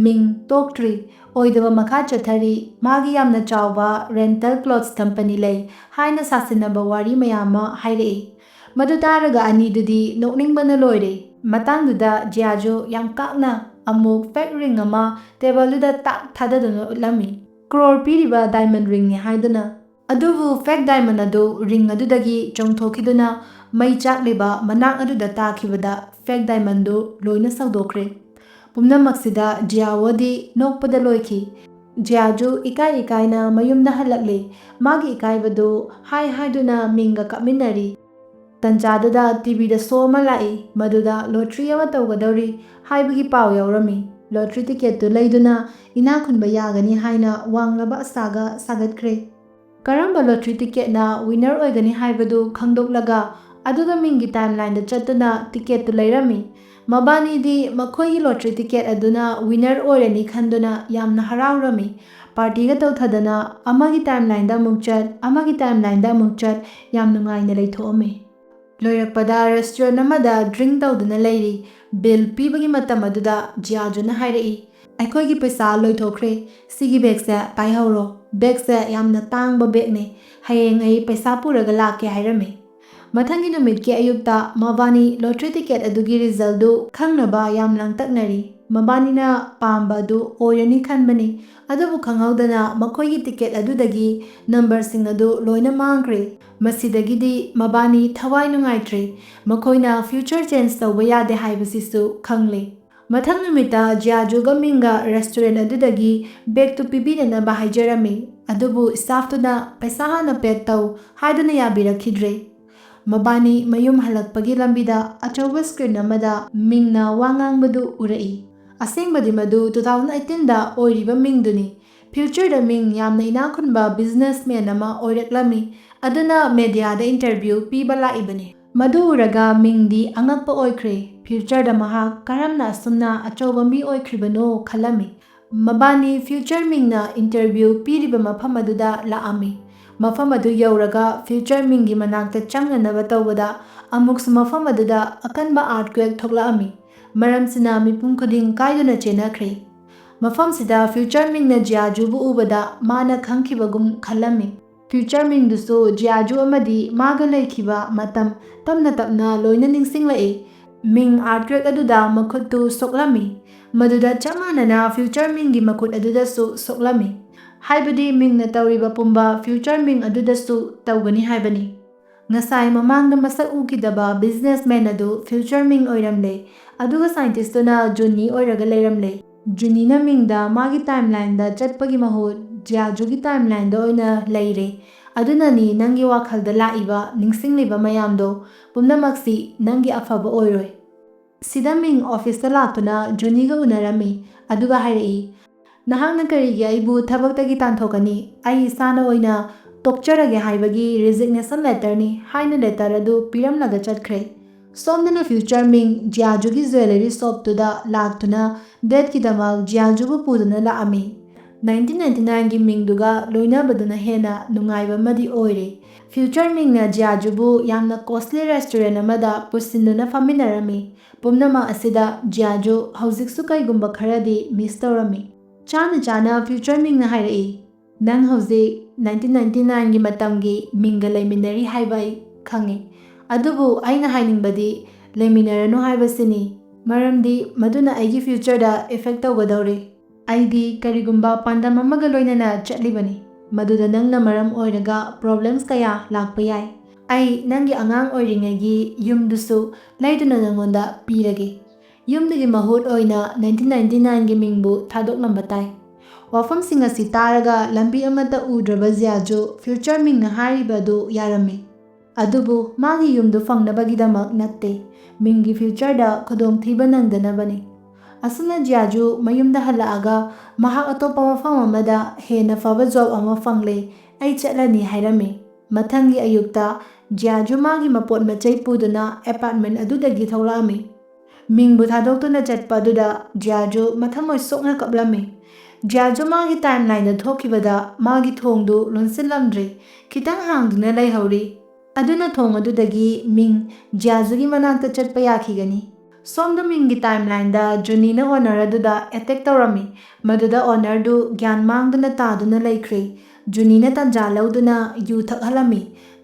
ꯃꯤꯡ ꯇꯣꯛꯇ꯭ꯔꯤ, ꯑꯣꯏꯗꯕ ꯃꯈꯥ ꯆꯠꯊꯔꯤ꯫ ꯃꯥꯒꯤ ꯌꯥꯝꯅ ꯆꯥꯎꯕ ꯔꯦꯟꯇꯦꯜ ꯀ꯭ꯂꯣꯊꯁ ꯀꯝꯄꯅꯤ ꯂꯩ ꯍꯥꯏꯅ ꯁꯥꯁꯤꯟꯅꯕ ꯋꯥꯔꯤ ꯃꯌꯥꯝ ꯑꯃ ꯍꯥꯏꯔꯛꯏ꯫ ꯃꯗꯨ ꯇꯥꯔꯒ ꯑꯅꯤꯗꯨꯗꯤ ꯅꯣꯛꯅꯤꯡꯕꯅ ꯂꯣꯏꯔꯦ꯫ ꯃꯇꯥꯡꯗꯨꯗ ꯖꯤꯌꯥꯖꯨ ꯌꯥꯝ ꯀꯥꯛꯅ ꯑꯃꯨꯛ ꯐꯦꯛ ꯔꯤꯡ ꯑꯃ ꯇꯦꯕꯜꯗꯨꯗ ꯇꯥꯛ ꯊꯥꯗꯗꯨꯅ ꯎꯠꯂꯝꯃꯤ꯫ ꯀ꯭ꯔꯣꯔ ꯄꯤꯔꯤꯕ ꯗꯥꯏꯃꯟ ꯔꯤꯡꯅꯤ ꯍꯥꯏꯗꯨꯅ꯫ ꯑꯗꯨꯕꯨ ꯐꯦꯛ ꯗꯥꯏꯃꯟ ꯑꯗꯨ ꯔꯤꯡ ꯑꯗꯨꯗꯒꯤ ꯆꯣꯡꯊꯣꯛꯈꯤꯗꯨꯅ ꯃꯩ ꯆꯥꯛꯂꯤꯕ ꯃꯅꯥꯛ ꯑꯗꯨꯗ ꯇꯥꯈꯤꯕꯗ ꯐꯦꯛ ꯗꯥꯏꯃꯟꯗꯨ ꯂꯣꯏꯅ ꯁꯧꯗꯣꯛꯈ꯭ꯔꯦ꯫ ꯄꯨꯝꯅꯃꯛꯁꯤꯗ ꯖꯤꯌꯥꯋꯣꯗꯤ ꯅꯣꯛꯄꯗ ꯂꯣꯏꯈꯤ꯫ ꯖꯤꯌꯥꯖꯨ ꯏꯀꯥꯏꯅ ꯃꯌꯨꯝꯗ ꯍꯜꯂꯛꯂꯦ꯫ ꯃꯥꯒꯤ ꯏꯀꯥꯏꯕꯗꯨ ꯍꯥꯏꯗꯨꯅ ꯃꯤꯡꯒ ꯀꯞꯃꯤꯟꯅꯔꯤ꯫ ꯇꯟꯖꯥꯗꯨꯗ ꯇꯤꯚꯤꯗ ꯁꯣ ꯑꯃ ꯂꯥꯛꯏ, ꯃꯗꯨꯗ ꯂꯣꯇ꯭ꯔꯤ ꯑꯃ ꯇꯧꯒꯗꯧꯔꯤ ꯍꯥꯏꯕꯒꯤ ꯄꯥꯎ ꯌꯥꯎꯔꯝꯃꯤ꯫ ꯂꯣꯇ꯭ꯔꯤ ꯇꯤꯀꯦꯠꯇꯨ ꯂꯩꯗꯨꯅ ꯏꯅꯥꯛ ꯈꯨꯟꯕ ꯌꯥꯒꯅꯤ ꯍꯥꯏꯅ ꯋꯥꯡꯂꯕ ꯑꯁꯥꯒ ꯁꯥꯒꯠꯈ꯭ꯔꯦ꯫ ꯀꯔꯝꯕ ꯂꯣꯇ꯭ꯔꯤ ꯇꯤꯀꯦꯠꯅ ꯋꯤꯅꯔ ꯑꯣꯏꯒꯅꯤ ꯍꯥꯏꯕꯗꯨ ꯈꯪꯗꯣꯛꯂꯒ ꯑꯗꯨꯒ ꯃꯤꯡꯒꯤ ꯇꯥꯏꯝꯂꯥꯏꯟꯗ ꯆꯠꯇꯨꯅ ꯇꯤꯀꯦꯠꯇꯨ ꯂꯩꯔꯝꯃꯤ꯫ ꯃꯕꯥꯅꯤꯗꯤ ꯃꯈꯣꯏꯒꯤ ꯂꯣꯇ꯭ꯔꯤ ꯇꯤꯀꯦꯠ ꯑꯗꯨꯅ ꯋꯤꯅꯔ ꯑꯣꯏꯔꯅꯤ ꯈꯟꯗꯨꯅ ꯌꯥꯝꯅ ꯍꯔꯥꯎꯔꯝꯃꯤ꯫ ꯄꯥꯔꯇꯤꯒ ꯇꯧꯊꯗꯅ ꯑꯃꯒꯤ ꯇꯥꯏꯝꯂꯥꯏꯟꯗ ꯑꯃꯨꯛ ꯆꯠ, ꯑꯃꯒꯤ ꯇꯥꯏꯝꯂꯥꯏꯟꯗ ꯑꯃꯨꯛ ꯆꯠ ꯌꯥꯝ ꯅꯨꯡꯉꯥꯏꯅ ꯂꯩꯊꯣꯛꯑꯝꯃꯤ꯫ ꯂꯣꯏꯔꯛꯄꯗ ꯔꯦꯁꯇꯨꯔꯦꯟꯠ ꯑꯃꯗ ꯗ꯭ꯔꯤꯡꯛ ꯇꯧꯗꯨꯅ ꯂꯩꯔꯤ꯫ ꯕꯤꯜ ꯄꯤꯕꯒꯤ ꯃꯇꯝ ꯑꯗꯨꯗ ꯖꯤꯌꯥꯖꯨꯅ ꯍꯥꯏꯔꯛꯏ, ꯑꯩꯈꯣꯏꯒꯤ ꯄꯩꯁꯥ ꯂꯣꯏꯊꯣꯛꯈ꯭ꯔꯦ, ꯁꯤꯒꯤ ꯕꯦꯒꯁꯦ ꯄꯥꯏꯍꯧꯔꯣ, ꯕꯦꯒꯁꯦ ꯌꯥꯝꯅ ꯇꯥꯡꯕ ꯕꯦꯒꯅꯤ, ꯍꯌꯦꯡ ꯑꯩ ꯄꯩꯁꯥ ꯄꯨꯔꯒ ꯂꯥꯛꯀꯦ ꯍꯥꯏꯔꯝꯃꯤ꯫ ꯃꯊꯪꯒꯤ ꯅꯨꯃꯤꯠꯀꯤ ꯑꯌꯨꯛꯇ ꯃꯕꯥꯅꯤ ꯂꯣꯇ꯭ꯔꯤ ꯇꯤꯀꯦꯠ ꯑꯗꯨꯒꯤ ꯔꯤꯖꯜꯗꯨ ꯈꯪꯅꯕ ꯌꯥꯝ ꯂꯥꯡꯇꯛꯅꯔꯤ꯫ ꯃꯕꯥꯅꯤꯅ ꯄꯥꯝꯕ ꯑꯗꯨ ꯑꯣꯏꯔꯅꯤ ꯈꯟꯕꯅꯤ, ꯑꯗꯨꯕꯨ ꯈꯪꯍꯧꯗꯅ ꯃꯈꯣꯏꯒꯤ ꯇꯤꯀꯦꯠ ꯑꯗꯨꯗꯒꯤ ꯅꯝꯕꯔꯁꯤꯡ ꯑꯗꯨ ꯂꯣꯏꯅ ꯃꯥꯡꯈ꯭ꯔꯦ꯫ ꯃꯁꯤꯗꯒꯤꯗꯤ ꯃꯕꯥꯅꯤ ꯊꯋꯥꯏ ꯅꯨꯡꯉꯥꯏꯇ꯭ꯔꯦ꯫ ꯃꯈꯣꯏꯅ ꯐ꯭ꯌꯨꯆꯔ ꯆꯦꯟꯖ ꯇꯧꯕ ꯌꯥꯗꯦ ꯍꯥꯏꯕꯁꯤꯁꯨ ꯈꯪꯂꯦ꯫ ꯃꯊꯪ ꯅꯨꯃꯤꯠꯇ ꯖꯤꯌꯥꯖꯨꯒ ꯃꯤꯡꯒ ꯔꯦꯁꯇꯨꯔꯦꯟꯠ ꯑꯗꯨꯗꯒꯤ ꯕꯦꯒꯇꯨ ꯄꯤꯕꯤꯅꯅꯕ ꯍꯥꯏꯖꯔꯝꯃꯤ, ꯑꯗꯨꯕꯨ ꯁ꯭ꯇꯥꯐꯇꯨꯅ ꯄꯩꯁꯥ ꯍꯥꯟꯅ ꯄꯦꯗ ꯇꯧ ꯍꯥꯏꯗꯨꯅ ꯌꯥꯕꯤꯔꯛꯈꯤꯗ꯭ꯔꯦ꯫ ꯃꯕꯥꯅꯤ ꯃꯌꯨꯝ ꯍꯜꯂꯛꯄꯒꯤ ꯂꯝꯕꯤꯗ ꯑꯆꯧꯕ ꯁ꯭ꯀ꯭ꯔꯤꯟ ꯑꯃꯗ ꯃꯤꯡꯅ ꯋꯥ ꯉꯥꯡꯕꯗꯨ ꯎꯔꯛꯏ꯫ ꯑꯁꯦꯡꯕꯗꯤ ꯃꯗꯨ 2018ꯗ ꯑꯣꯏꯔꯤꯕ ꯃꯤꯡꯗꯨꯅꯤ꯫ ꯐ꯭ꯌꯨꯆꯔꯗ ꯃꯤꯡ ꯌꯥꯝꯅ ꯏꯅꯥꯛ ꯈꯨꯟꯕ ꯕꯤꯖꯤꯅꯦꯁꯃꯦꯟ ꯑꯃ ꯑꯣꯏꯔꯛꯂꯝꯃꯤ, ꯑꯗꯨꯅ ꯃꯦꯗꯤꯌꯥꯗ ꯏꯟꯇꯔꯚ꯭ꯌꯨ ꯄꯤꯕ ꯂꯥꯛꯏꯕꯅꯤ꯫ ꯃꯗꯨ ꯎꯔꯒ ꯃꯤꯡꯗꯤ ꯑꯉꯛꯄ ꯑꯣꯏꯈ꯭ꯔꯦ꯫ ꯐ꯭ꯌꯨꯆꯔꯗ ꯃꯍꯥꯛ ꯀꯔꯝꯅ ꯑꯁꯨꯝꯅ ꯑꯆꯧꯕ ꯃꯤ ꯑꯣꯏꯈ꯭ꯔꯤꯕꯅꯣ ꯈꯜꯂꯝꯃꯤ꯫ ꯃꯕꯥꯅꯤ ꯐ꯭ꯌꯨꯆꯔ ꯃꯤꯡꯅ ꯏꯟꯇꯔꯚ꯭ꯌꯨ ꯄꯤꯔꯤꯕ ꯃꯐꯝ ꯑꯗꯨꯗ ꯂꯥꯛꯑꯝꯃꯤ꯫ ꯃꯐꯝ ꯑꯗꯨ ꯌꯧꯔꯒ ꯐ꯭ꯌꯨꯆꯔ ꯃꯤꯡꯒꯤ ꯃꯅꯥꯛꯇ ꯆꯪꯅꯅꯕ ꯇꯧꯕꯗ ꯑꯃꯨꯛꯁꯨ ꯃꯐꯝ ꯑꯗꯨꯗ ꯑꯀꯟꯕ ꯑꯥꯔꯊꯀ꯭ꯋꯦꯛ ꯊꯣꯛꯂꯛꯑꯝꯃꯤ꯫ ꯃꯔꯝꯁꯤꯅ ꯃꯤꯄꯨꯝ ꯈꯨꯗꯤꯡ ꯀꯥꯏꯗꯨꯅ ꯆꯦꯟꯅꯈ꯭ꯔꯦ꯫ ꯃꯐꯝꯁꯤꯗ ꯐ꯭ꯌꯨꯆꯔ ꯃꯤꯡꯅ ꯖꯤꯌꯥꯖꯨꯕꯨ ꯎꯕꯗ ꯃꯥꯅ ꯈꯪꯈꯤꯕꯒꯨꯝ ꯈꯜꯂꯝꯃꯤ꯫ ꯐ꯭ꯌꯨꯆꯔ ꯃꯤꯡꯗꯨꯁꯨ ꯖꯤꯌꯥꯖꯨ ꯑꯃꯗꯤ ꯃꯥꯒ ꯂꯩꯈꯤꯕ ꯃꯇꯝ ꯇꯞꯅ ꯂꯣꯏꯅ ꯅꯤꯡꯁꯤꯡꯂꯛꯏ꯫ ꯃꯤꯡ ꯑꯥꯔꯊꯀ꯭ꯋꯦꯛ ꯑꯗꯨꯗ ꯃꯈꯨꯠꯇꯨ ꯁꯣꯛꯂꯝꯃꯤ, ꯃꯗꯨꯗ ꯆꯞ ꯃꯥꯟꯅꯅ ꯐ꯭ꯌꯨꯆꯔ ꯃꯤꯡꯒꯤ ꯃꯈꯨꯠ ꯑꯗꯨꯗꯁꯨ ꯁꯣꯛꯂꯝꯃꯤ꯫ ꯍꯥꯏꯕꯗꯤ ꯃꯤꯡꯅ ꯇꯧꯔꯤꯕ ꯄꯨꯝꯕ ꯐ꯭ꯌꯨꯆꯔ ꯃꯤꯡ ꯑꯗꯨꯗꯁꯨ ꯇꯧꯒꯅꯤ ꯍꯥꯏꯕꯅꯤ꯫ ꯉꯁꯥꯏ ꯃꯃꯥꯡꯗ ꯃꯁꯛ ꯎꯈꯤꯗꯕ ꯕꯤꯖꯤꯅꯦꯁꯃꯦꯟ ꯑꯗꯨ ꯐ꯭ꯌꯨꯆꯔ ꯃꯤꯡ ꯑꯣꯏꯔꯝꯂꯦ, ꯑꯗꯨꯒ ꯁꯥꯏꯟꯇꯤꯁꯇꯨꯅ ꯖꯨꯅꯤ ꯑꯣꯏꯔꯒ ꯂꯩꯔꯝꯂꯦ꯫ ꯖꯨꯅꯤꯅ ꯃꯤꯡꯗ ꯃꯥꯒꯤ ꯇꯥꯏꯝꯂꯥꯏꯟꯗ ꯆꯠꯄꯒꯤ ꯃꯍꯨꯠ ꯖꯤꯌꯥꯖꯨꯒꯤ ꯇꯥꯏꯝꯂꯥꯏꯟꯗ ꯑꯣꯏꯅ ꯂꯩꯔꯦ꯫ ꯑꯗꯨꯅꯅꯤ ꯅꯪꯒꯤ ꯋꯥꯈꯜꯗ ꯂꯥꯛꯏꯕ ꯅꯤꯡꯁꯤꯡꯂꯤꯕ ꯃꯌꯥꯝꯗꯣ ꯄꯨꯝꯅꯃꯛꯁꯤ ꯅꯪꯒꯤ ꯑꯐꯕ ꯑꯣꯏꯔꯣꯏ꯫ ꯁꯤꯗ ꯃꯤꯡ ꯑꯣꯐꯤꯁꯇ ꯂꯥꯛꯇꯨꯅ ꯖꯨꯅꯤꯒ ꯎꯅꯔꯝꯃꯤ, ꯑꯗꯨꯒ ꯍꯥꯏꯔꯛꯏ, ꯅꯍꯥꯛꯅ ꯀꯔꯤꯒꯤ ꯑꯩꯕꯨ ꯊꯕꯛꯇꯒꯤ ꯇꯥꯟꯊꯣꯛꯀꯅꯤ? ꯑꯩ ꯏꯁꯥꯅ ꯑꯣꯏꯅ ꯇꯣꯛꯆꯔꯒꯦ ꯍꯥꯏꯕꯒꯤ ꯔꯤꯖꯤꯒꯅꯦꯁꯟ ꯂꯦꯇꯔꯅꯤ ꯍꯥꯏꯅ ꯂꯦꯇꯔ ꯑꯗꯨ ꯄꯤꯔꯝꯂꯒ ꯆꯠꯈ꯭ꯔꯦ꯫ ꯁꯣꯝꯗꯅ ꯐ꯭ꯌꯨꯆꯔ ꯃꯤꯡ ꯖꯤꯌꯥꯖꯨꯒꯤ ꯖꯨꯋꯦꯂꯔꯤ ꯁꯣꯞꯇꯨꯗ ꯂꯥꯛꯇꯨꯅ ꯗꯦꯠꯀꯤꯗꯃꯛ ꯖꯤꯌꯥꯖꯨꯕꯨ ꯄꯨꯗꯨꯅ ꯂꯥꯛꯑꯝꯃꯤ꯫ 1999ꯒꯤ ꯃꯤꯡꯗꯨꯒ ꯂꯣꯏꯅꯕꯗꯨꯅ ꯍꯦꯟꯅ ꯅꯨꯡꯉꯥꯏꯕ ꯑꯃꯗꯤ ꯑꯣꯏꯔꯦ꯫ ꯐ꯭ꯌꯨꯆꯔ ꯃꯤꯡꯅ ꯖꯤꯌꯥꯖꯨꯕꯨ ꯌꯥꯝꯅ ꯀꯣꯁꯂꯤ ꯔꯦꯁꯇꯨꯔꯦꯟ ꯑꯃꯗ ꯄꯨꯁꯤꯟꯗꯨꯅ ꯐꯝꯃꯤꯟꯅꯔꯝꯃꯤ꯫ ꯄꯨꯝꯅꯃꯛ ꯑꯁꯤꯗ ꯖꯤꯌꯥꯖꯨ ꯍꯧꯖꯤꯛꯁꯨ ꯀꯩꯒꯨꯝꯕ ꯈꯔꯗꯤ ꯃꯤꯁ ꯇꯧꯔꯝꯃꯤ꯫ ꯆꯥꯅ ꯆꯥꯅ ꯐ꯭ꯌꯨꯆꯔ ꯃꯤꯡꯅ ꯍꯥꯏꯔꯛꯏ, "ꯅꯪ ꯍꯧꯖꯤꯛ 1999ꯒꯤ ꯃꯇꯝꯒꯤ ꯃꯤꯡꯒ ꯂꯩꯃꯤꯟꯅꯔꯤ ꯍꯥꯏꯕ ꯑꯩ ꯈꯪꯉꯤ꯫ ꯑꯗꯨꯕꯨ ꯑꯩꯅ ꯍꯥꯏꯅꯤꯡꯕꯗꯤ ꯂꯩꯃꯤꯟꯅꯔꯅꯨ ꯍꯥꯏꯕꯁꯤꯅꯤ, ꯃꯔꯝꯗꯤ ꯃꯗꯨꯅ ꯑꯩꯒꯤ ꯐ꯭ꯌꯨꯆꯔꯗ ꯏꯐꯦꯛ ꯇꯧꯒꯗꯧꯔꯤ꯫ ꯑꯩꯗꯤ ꯀꯔꯤꯒꯨꯝꯕ ꯄꯥꯟꯗꯝ ꯑꯃꯒ ꯂꯣꯏꯅꯅ ꯆꯠꯂꯤꯕꯅꯤ, ꯃꯗꯨꯗ ꯅꯪꯅ ꯃꯔꯝ ꯑꯣꯏꯔꯒ ꯄ꯭ꯔꯣꯕ꯭ꯂꯦꯝꯁ ꯀꯌꯥ ꯂꯥꯛꯄ ꯌꯥꯏ꯫ ꯑꯩ ꯅꯪꯒꯤ ꯑꯉꯥꯡ ꯑꯣꯏꯔꯤꯉꯩꯒꯤ ꯌꯨꯝꯗꯨꯁꯨ ꯂꯩꯗꯨꯅ ꯅꯉꯣꯟꯗ ꯄꯤꯔꯒꯦ꯫ ꯌꯨꯝꯗꯨꯒꯤ ꯃꯍꯨꯠ ꯑꯣꯏꯅ 1999ꯒꯤ ꯃꯤꯡꯕꯨ ꯊꯥꯗꯣꯛꯂꯝꯕ ꯇꯥꯏ"꯫ ꯋꯥꯐꯝꯁꯤꯡ ꯑꯁꯤ ꯇꯥꯔꯒ ꯂꯝꯕꯤ ꯑꯃꯠꯇ ꯎꯗ꯭ꯔꯕ ꯖꯤꯌꯥꯖꯨ ꯐ꯭ꯌꯨꯆꯔ ꯃꯤꯡꯅ ꯍꯥꯏꯔꯤꯕ ꯑꯗꯨ ꯌꯥꯔꯝꯃꯤ꯫ ꯑꯗꯨꯕꯨ ꯃꯥꯒꯤ ꯌꯨꯝꯗꯨ ꯐꯪꯅꯕꯒꯤꯗꯃꯛ ꯅꯠꯇꯦ, ꯃꯤꯡꯒꯤ ꯐ꯭ꯌꯨꯆꯔꯗ ꯈꯨꯗꯣꯡꯊꯤꯕ ꯅꯪꯗꯅꯕꯅꯤ꯫ ꯑꯁꯨꯝꯅ ꯖꯤꯌꯥꯖꯨ ꯃꯌꯨꯝꯗ ꯍꯜꯂꯛꯑꯒ ꯃꯍꯥꯛ ꯑꯇꯣꯞꯄ ꯃꯐꯝ ꯑꯃꯗ ꯍꯦꯟꯅ ꯐꯕ ꯖꯣꯕ ꯑꯃ ꯐꯪꯂꯦ, "ꯑꯩ ꯆꯠꯂꯅꯤ" ꯍꯥꯏꯔꯝꯃꯤ꯫ ꯃꯊꯪꯒꯤ ꯑꯌꯨꯛꯇ ꯖꯤꯌꯥꯖꯨ ꯃꯥꯒꯤ ꯃꯄꯣꯠ ꯃꯆꯩ ꯄꯨꯗꯨꯅ ꯑꯦꯄꯥꯔꯠꯃꯦꯟꯠ ꯑꯗꯨꯗꯒꯤ ꯊꯣꯛꯂꯛꯑꯝꯃꯤ꯫ ꯃꯤꯡꯕꯨ ꯊꯥꯗꯣꯛꯇꯨꯅ ꯆꯠꯄ ꯑꯗꯨꯗ ꯖꯤꯌꯥꯖꯨ ꯃꯊꯃꯣꯏ ꯁꯣꯛꯅ ꯀꯞꯂꯝꯃꯤ꯫ ꯖꯤꯌꯥꯖꯨ ꯃꯥꯒꯤ ꯇꯥꯏꯝꯂꯥꯏꯟꯗ ꯊꯣꯛꯈꯤꯕꯗ ꯃꯥꯒꯤ ꯊꯣꯡꯗꯨ ꯂꯣꯟꯁꯤꯜꯂꯝꯗ꯭ꯔꯦ, ꯈꯤꯇꯪ ꯍꯥꯡꯗꯨꯅ ꯂꯩꯍꯧꯔꯤ꯫ ꯑꯗꯨꯅ ꯊꯣꯡ ꯑꯗꯨꯗꯒꯤ ꯃꯤꯡ ꯖꯤꯌꯥꯖꯨꯒꯤ ꯃꯅꯥꯛꯇ ꯆꯠꯄ ꯌꯥꯈꯤꯒꯅꯤ꯫ ꯁꯣꯝꯗ ꯃꯤꯡꯒꯤ ꯇꯥꯏꯝꯂꯥꯏꯟꯗ ꯖꯨꯅꯤꯅ ꯑꯣꯅꯔ ꯑꯗꯨꯗ ꯑꯦꯇꯦꯛ ꯇꯧꯔꯝꯃꯤ, ꯃꯗꯨꯗ ꯑꯣꯅꯔꯗꯨ ꯒ꯭ꯌꯥꯟ ꯃꯥꯡꯗꯨꯅ ꯇꯥꯗꯨꯅ ꯂꯩꯈ꯭ꯔꯦ꯫ ꯖꯨꯅꯤꯅ ꯇꯟꯖꯥ ꯂꯧꯗꯨꯅ ꯌꯨ ꯊꯛꯍꯜꯂꯝꯃꯤ꯫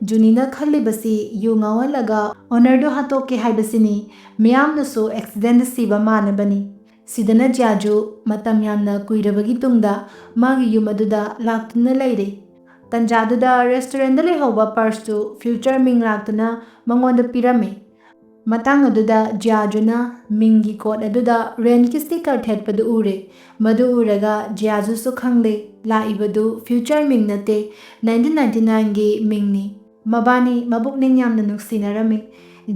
ꯖꯨꯅꯤꯅ ꯈꯜꯂꯤꯕꯁꯤ ꯌꯨ ꯉꯥꯎꯍꯜꯂꯒ ꯑꯣꯅꯔꯗꯨ ꯍꯥꯠꯇꯣꯛꯀꯦ ꯍꯥꯏꯕꯁꯤꯅꯤ, ꯃꯤꯌꯥꯝꯅꯁꯨ ꯑꯦꯛꯁꯤꯗꯦꯟꯗ ꯁꯤꯕ ꯃꯥꯟꯅꯕꯅꯤ꯫ ꯁꯤꯗꯅ ꯖꯤꯌꯥꯖꯨ ꯃꯇꯝ ꯌꯥꯝꯅ ꯀꯨꯏꯔꯕꯒꯤ ꯇꯨꯡꯗ ꯃꯥꯒꯤ ꯌꯨꯝ ꯑꯗꯨꯗ ꯂꯥꯛꯇꯨꯅ ꯂꯩꯔꯦ꯫ ꯇꯟꯖꯥꯗꯨꯗ ꯔꯦꯁꯇꯨꯔꯦꯟꯗ ꯂꯩꯍꯧꯕ ꯄꯔꯁꯇꯨ ꯐ꯭ꯌꯨꯆꯔ ꯃꯤꯡ ꯂꯥꯛꯇꯨꯅ ꯃꯉꯣꯟꯗ ꯄꯤꯔꯝꯃꯤ꯫ ꯃꯇꯥꯡ ꯑꯗꯨꯗ ꯖꯤꯌꯥꯖꯨꯅ ꯃꯤꯡꯒꯤ ꯀꯣꯠ ꯑꯗꯨꯗ ꯔꯦꯟꯠꯀꯤ ꯁ꯭ꯇꯤꯀꯔ ꯊꯦꯠꯄꯗꯨ ꯎꯔꯦ꯫ ꯃꯗꯨ ꯎꯔꯒ ꯖꯤꯌꯥꯖꯨꯁꯨ ꯈꯪꯂꯦ, ꯂꯥꯛꯏꯕꯗꯨ ꯐ꯭ꯌꯨꯆꯔ ꯃꯤꯡ ꯅꯠꯇꯦ, 1999ꯒꯤ ꯃꯤꯡꯅꯤ꯫ ꯃꯕꯥꯅꯤ ꯃꯕꯨꯛꯅꯤꯡ ꯌꯥꯝꯅ ꯅꯨꯡꯁꯤꯅꯔꯝꯃꯤ꯫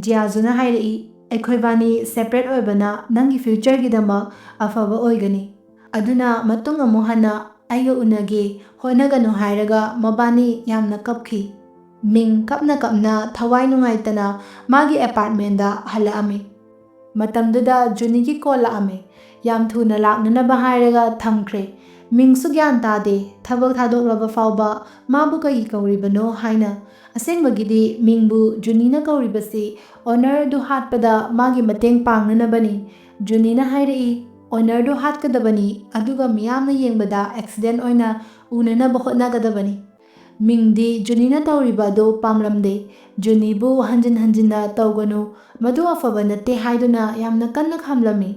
ꯖꯤꯌꯥꯖꯨꯅ ꯍꯥꯏꯔꯛꯏ, "ꯑꯩꯈꯣꯏꯕꯥꯅꯤ ꯁꯦꯄꯔꯦꯠ ꯑꯣꯏꯕꯅ ꯅꯪꯒꯤ ꯐ꯭ꯌꯨꯆꯔꯒꯤꯗꯃꯛ ꯑꯐꯕ ꯑꯣꯏꯒꯅꯤ꯫ ꯑꯗꯨꯅ ꯃꯇꯨꯡ ꯑꯃꯨꯛ ꯍꯟꯅ ꯑꯩꯒ ꯎꯅꯒꯦ ꯍꯣꯠꯅꯒꯅꯨ" ꯍꯥꯏꯔꯒ ꯃꯕꯥꯅꯤ ꯌꯥꯝꯅ ꯀꯞꯈꯤ꯫ ꯃꯤꯡ ꯀꯞꯅ ꯀꯞꯅ ꯊꯋꯥꯏ ꯅꯨꯡꯉꯥꯏꯇꯅ ꯃꯥꯒꯤ ꯑꯦꯄꯥꯔꯠꯃꯦꯟꯠꯗ ꯍꯜꯂꯛꯑꯝꯃꯤ꯫ ꯃꯇꯝꯗꯨꯗ ꯖꯨꯅꯤꯒꯤ ꯀꯣꯜ ꯂꯥꯛꯑꯝꯃꯤ꯫ ꯌꯥꯝ ꯊꯨꯅ ꯂꯥꯛꯅꯅꯕ ꯍꯥꯏꯔꯒ ꯊꯝꯈ꯭ꯔꯦ꯫ ꯃꯤꯡꯁꯨ ꯒ꯭ꯌꯥꯟ ꯇꯥꯗꯦ, ꯊꯕꯛ ꯊꯥꯗꯣꯛꯂꯕ ꯐꯥꯎꯕ ꯃꯥꯕꯨ ꯀꯩꯒꯤ ꯀꯧꯔꯤꯕꯅꯣ ꯍꯥꯏꯅ꯫ ꯑꯁꯦꯡꯕꯒꯤꯗꯤ ꯃꯤꯡꯕꯨ ꯖꯨꯅꯤꯅ ꯀꯧꯔꯤꯕꯁꯤ ꯑꯣꯅꯔ ꯑꯗꯨ ꯍꯥꯠꯄꯗ ꯃꯥꯒꯤ ꯃꯇꯦꯡ ꯄꯥꯡꯅꯅꯕꯅꯤ꯫ ꯖꯨꯅꯤꯅ ꯍꯥꯏꯔꯛꯏ, "ꯑꯣꯅꯔꯗꯨ ꯍꯥꯠꯀꯗꯕꯅꯤ, ꯑꯗꯨꯒ ꯃꯤꯌꯥꯝꯅ ꯌꯦꯡꯕꯗ ꯑꯦꯛꯁꯤꯗꯦꯟꯠ ꯑꯣꯏꯅ ꯎꯅꯅꯕ ꯍꯣꯠꯅꯒꯗꯕꯅꯤ"꯫ ꯃꯤꯡꯗꯤ ꯖꯨꯅꯤꯅ ꯇꯧꯔꯤꯕ ꯑꯗꯨ ꯄꯥꯝꯂꯝꯗꯦ꯫ ꯖꯨꯅꯤꯕꯨ ꯍꯟꯖꯤꯟ ꯍꯟꯖꯤꯟꯅ "ꯇꯧꯒꯅꯨ, ꯃꯗꯨ ꯑꯐꯕ ꯅꯠꯇꯦ" ꯍꯥꯏꯗꯨꯅ ꯌꯥꯝꯅ ꯀꯟꯅ ꯈꯥꯝꯂꯝꯃꯤ꯫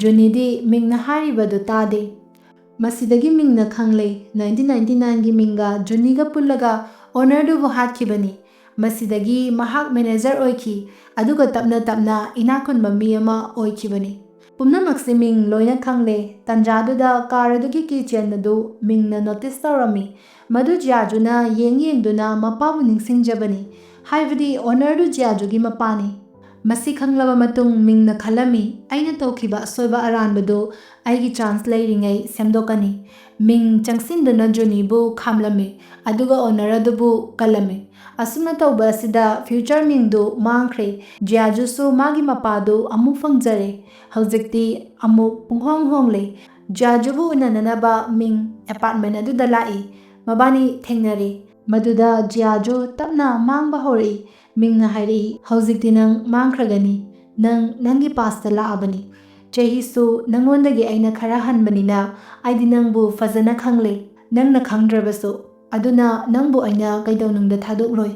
ꯖꯨꯅꯤꯗꯤ ꯃꯤꯡꯅ ꯍꯥꯏꯔꯤꯕꯗꯨ ꯇꯥꯗꯦ꯫ ꯃꯁꯤꯗꯒꯤ ꯃꯤꯡꯅ ꯈꯪꯂꯦ, 1999ꯒꯤ ꯃꯤꯡꯒ ꯖꯨꯅꯤꯒ ꯄꯨꯜꯂꯒ ꯑꯣꯅꯔꯗꯨꯕꯨ ꯍꯥꯠꯈꯤꯕꯅꯤ꯫ ꯃꯁꯤꯗꯒꯤ ꯃꯍꯥꯛ ꯃꯦꯅꯦꯖꯔ ꯑꯣꯏꯈꯤ, ꯑꯗꯨꯒ ꯇꯞꯅ ꯇꯞꯅ ꯏꯅꯥꯛꯈꯨꯟꯕ ꯃꯤ ꯑꯃ ꯑꯣꯏꯈꯤꯕꯅꯤ꯫ ꯄꯨꯝꯅꯃꯛꯁꯤ ꯃꯤꯡ ꯂꯣꯏꯅ ꯈꯪꯂꯦ꯫ ꯇꯟꯖꯥꯗꯨꯗ ꯀꯥꯔ ꯑꯗꯨꯒꯤ ꯀꯤꯆꯦꯟ ꯑꯗꯨ ꯃꯤꯡꯅ ꯅꯣꯇꯤꯁ ꯇꯧꯔꯝꯃꯤ꯫ ꯃꯗꯨ ꯖꯤꯌꯥꯖꯨꯅ ꯌꯦꯡꯗꯨꯅ ꯃꯄꯥꯕꯨ ꯅꯤꯡꯁꯤꯡꯖꯕꯅꯤ, ꯍꯥꯏꯕꯗꯤ ꯑꯣꯅꯔꯗꯨ ꯖꯤꯌꯥꯖꯨꯒꯤ ꯃꯄꯥꯅꯤ꯫ ꯃꯁꯤ ꯈꯪꯂꯕ ꯃꯇꯨꯡ ꯃꯤꯡꯅ ꯈꯜꯂꯝꯃꯤ, "ꯑꯩꯅ ꯇꯧꯈꯤꯕ ꯑꯁꯣꯏꯕ ꯑꯔꯥꯟꯕꯗꯨ ꯑꯩꯒꯤ ꯆꯥꯟꯁ ꯂꯩꯔꯤꯉꯩ ꯁꯦꯝꯗꯣꯛꯀꯅꯤ"꯫ ꯃꯤꯡ ꯆꯪꯁꯤꯟꯗꯨꯅ ꯖꯨꯅꯤꯕꯨ ꯈꯥꯝꯂꯝꯃꯤ, ꯑꯗꯨꯒ ꯑꯣꯅꯔ ꯑꯗꯨꯕꯨ ꯀꯜꯂꯝꯃꯤ꯫ ꯑꯁꯨꯝꯅ ꯇꯧꯕ ꯑꯁꯤꯗ ꯐ꯭ꯌꯨꯆꯔ ꯃꯤꯡꯗꯨ ꯃꯥꯡꯈ꯭ꯔꯦ꯫ ꯖꯤꯌꯥꯖꯨꯁꯨ ꯃꯥꯒꯤ ꯃꯄꯥꯗꯨ ꯑꯃꯨꯛ ꯐꯪꯖꯔꯦ꯫ ꯍꯧꯖꯤꯛꯇꯤ ꯑꯃꯨꯛ ꯄꯨꯡꯍꯣꯡ ꯍꯣꯡꯂꯦ꯫ ꯖꯤꯌꯥꯖꯨꯕꯨ ꯎꯅꯅꯅꯕ ꯃꯤꯡ ꯑꯦꯄꯥꯔꯠꯃꯦꯟꯠ ꯑꯗꯨꯗ ꯂꯥꯛꯏ꯫ ꯃꯕꯥꯅꯤ ꯊꯦꯡꯅꯔꯦ꯫ ꯃꯗꯨꯗ ꯖꯤꯌꯥꯖꯨ ꯇꯞꯅ ꯃꯥꯡꯕ ꯍꯧꯔꯛꯏ꯫ ꯃꯤꯡꯅ ꯍꯥꯏꯔꯛꯏ, "ꯍꯧꯖꯤꯛꯇꯤ ꯅꯪ ꯃꯥꯡꯈ꯭ꯔꯒꯅꯤ꯫ ꯅꯪꯒꯤ ꯄꯥꯁꯇ ꯂꯥꯛꯑꯕꯅꯤ꯫ ꯆꯍꯤꯁꯨ ꯅꯪꯉꯣꯟꯗꯒꯤ ꯑꯩꯅ ꯈꯔ ꯍꯟꯕꯅꯤꯅ ꯑꯩꯗꯤ ꯅꯪꯕꯨ ꯐꯖꯅ ꯈꯪꯂꯦ, ꯅꯪꯅ ꯈꯪꯗ꯭ꯔꯕꯁꯨ꯫ ꯑꯗꯨꯅ ꯅꯪꯕꯨ ꯑꯩꯅ ꯀꯩꯗꯧꯅꯨꯡꯗ ꯊꯥꯗꯣꯛꯂꯣꯏ,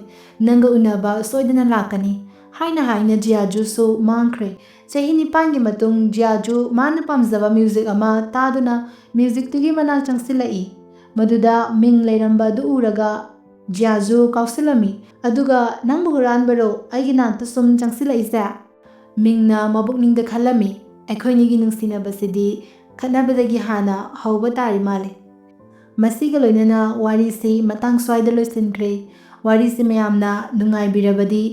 ꯅꯪꯒ ꯎꯅꯕ ꯁꯣꯏꯗꯅ ꯂꯥꯛꯀꯅꯤ"꯫ ꯍꯥꯏꯅ ꯖꯤꯌꯥꯖꯨꯁꯨ ꯃꯥꯡꯈ꯭ꯔꯦ꯫ ꯆꯍꯤ 9ꯒꯤ ꯃꯇꯨꯡ ꯖꯤꯌꯥꯖꯨ ꯃꯥꯅ ꯄꯥꯝꯖꯕ ꯃ꯭ꯌꯨꯖꯤꯛ ꯑꯃ ꯇꯥꯗꯨꯅ ꯃ꯭ꯌꯨꯖꯤꯛꯇꯨꯒꯤ ꯃꯅꯥꯛ ꯆꯪꯁꯤꯜꯂꯛꯏ꯫ ꯃꯗꯨꯗ ꯃꯤꯡ ꯂꯩꯔꯝꯕ ꯑꯗꯨ ꯎꯔꯒ ꯖꯤꯌꯥꯖꯨ ꯀꯥꯎꯁꯤꯜꯂꯝꯃꯤ꯫ ꯑꯗꯨꯒ, "ꯅꯪꯕꯨ ꯍꯨꯔꯥꯟꯕꯔꯣ ꯑꯩꯒꯤ ꯅꯥꯛꯇ ꯁꯨꯝ ꯆꯪꯁꯤꯜꯂꯛꯏꯁꯦ"꯫ ꯃꯤꯡꯅ ꯃꯕꯨꯛꯅꯤꯡꯗ ꯈꯜꯂꯝꯃꯤ, "ꯑꯩꯈꯣꯏꯅꯤꯒꯤ ꯅꯨꯡꯁꯤꯅꯕꯁꯤꯗꯤ ꯈꯠꯅꯕꯗꯒꯤ ꯍꯥꯟꯅ ꯍꯧꯕ ꯇꯥꯔꯤ ꯃꯥꯜꯂꯦ"꯫ ꯃꯁꯤꯒ ꯂꯣꯏꯅꯅ ꯋꯥꯔꯤꯁꯤ ꯃꯇꯥꯡ ꯁ꯭ꯋꯥꯏꯗ ꯂꯣꯏꯁꯤꯟꯈ꯭ꯔꯦ꯫ ꯋꯥꯔꯤꯁꯤ ꯃꯌꯥꯝꯅ ꯅꯨꯡꯉꯥꯏꯕꯤꯔꯕꯗꯤ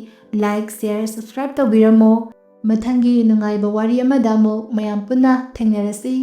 ꯂꯥꯏꯛ, ꯁꯦꯌꯔ, ꯁꯕꯁꯀ꯭ꯔꯥꯏꯕ ꯇꯧꯕꯤꯔꯝꯃꯣ꯫ ꯃꯊꯪꯒꯤ ꯅꯨꯡꯉꯥꯏꯕ ꯋꯥꯔꯤ ꯑꯃꯗ ꯑꯃꯨꯛ ꯃꯌꯥꯝ ꯄꯨꯟꯅ ꯊꯦꯡꯅꯔꯁꯤ꯫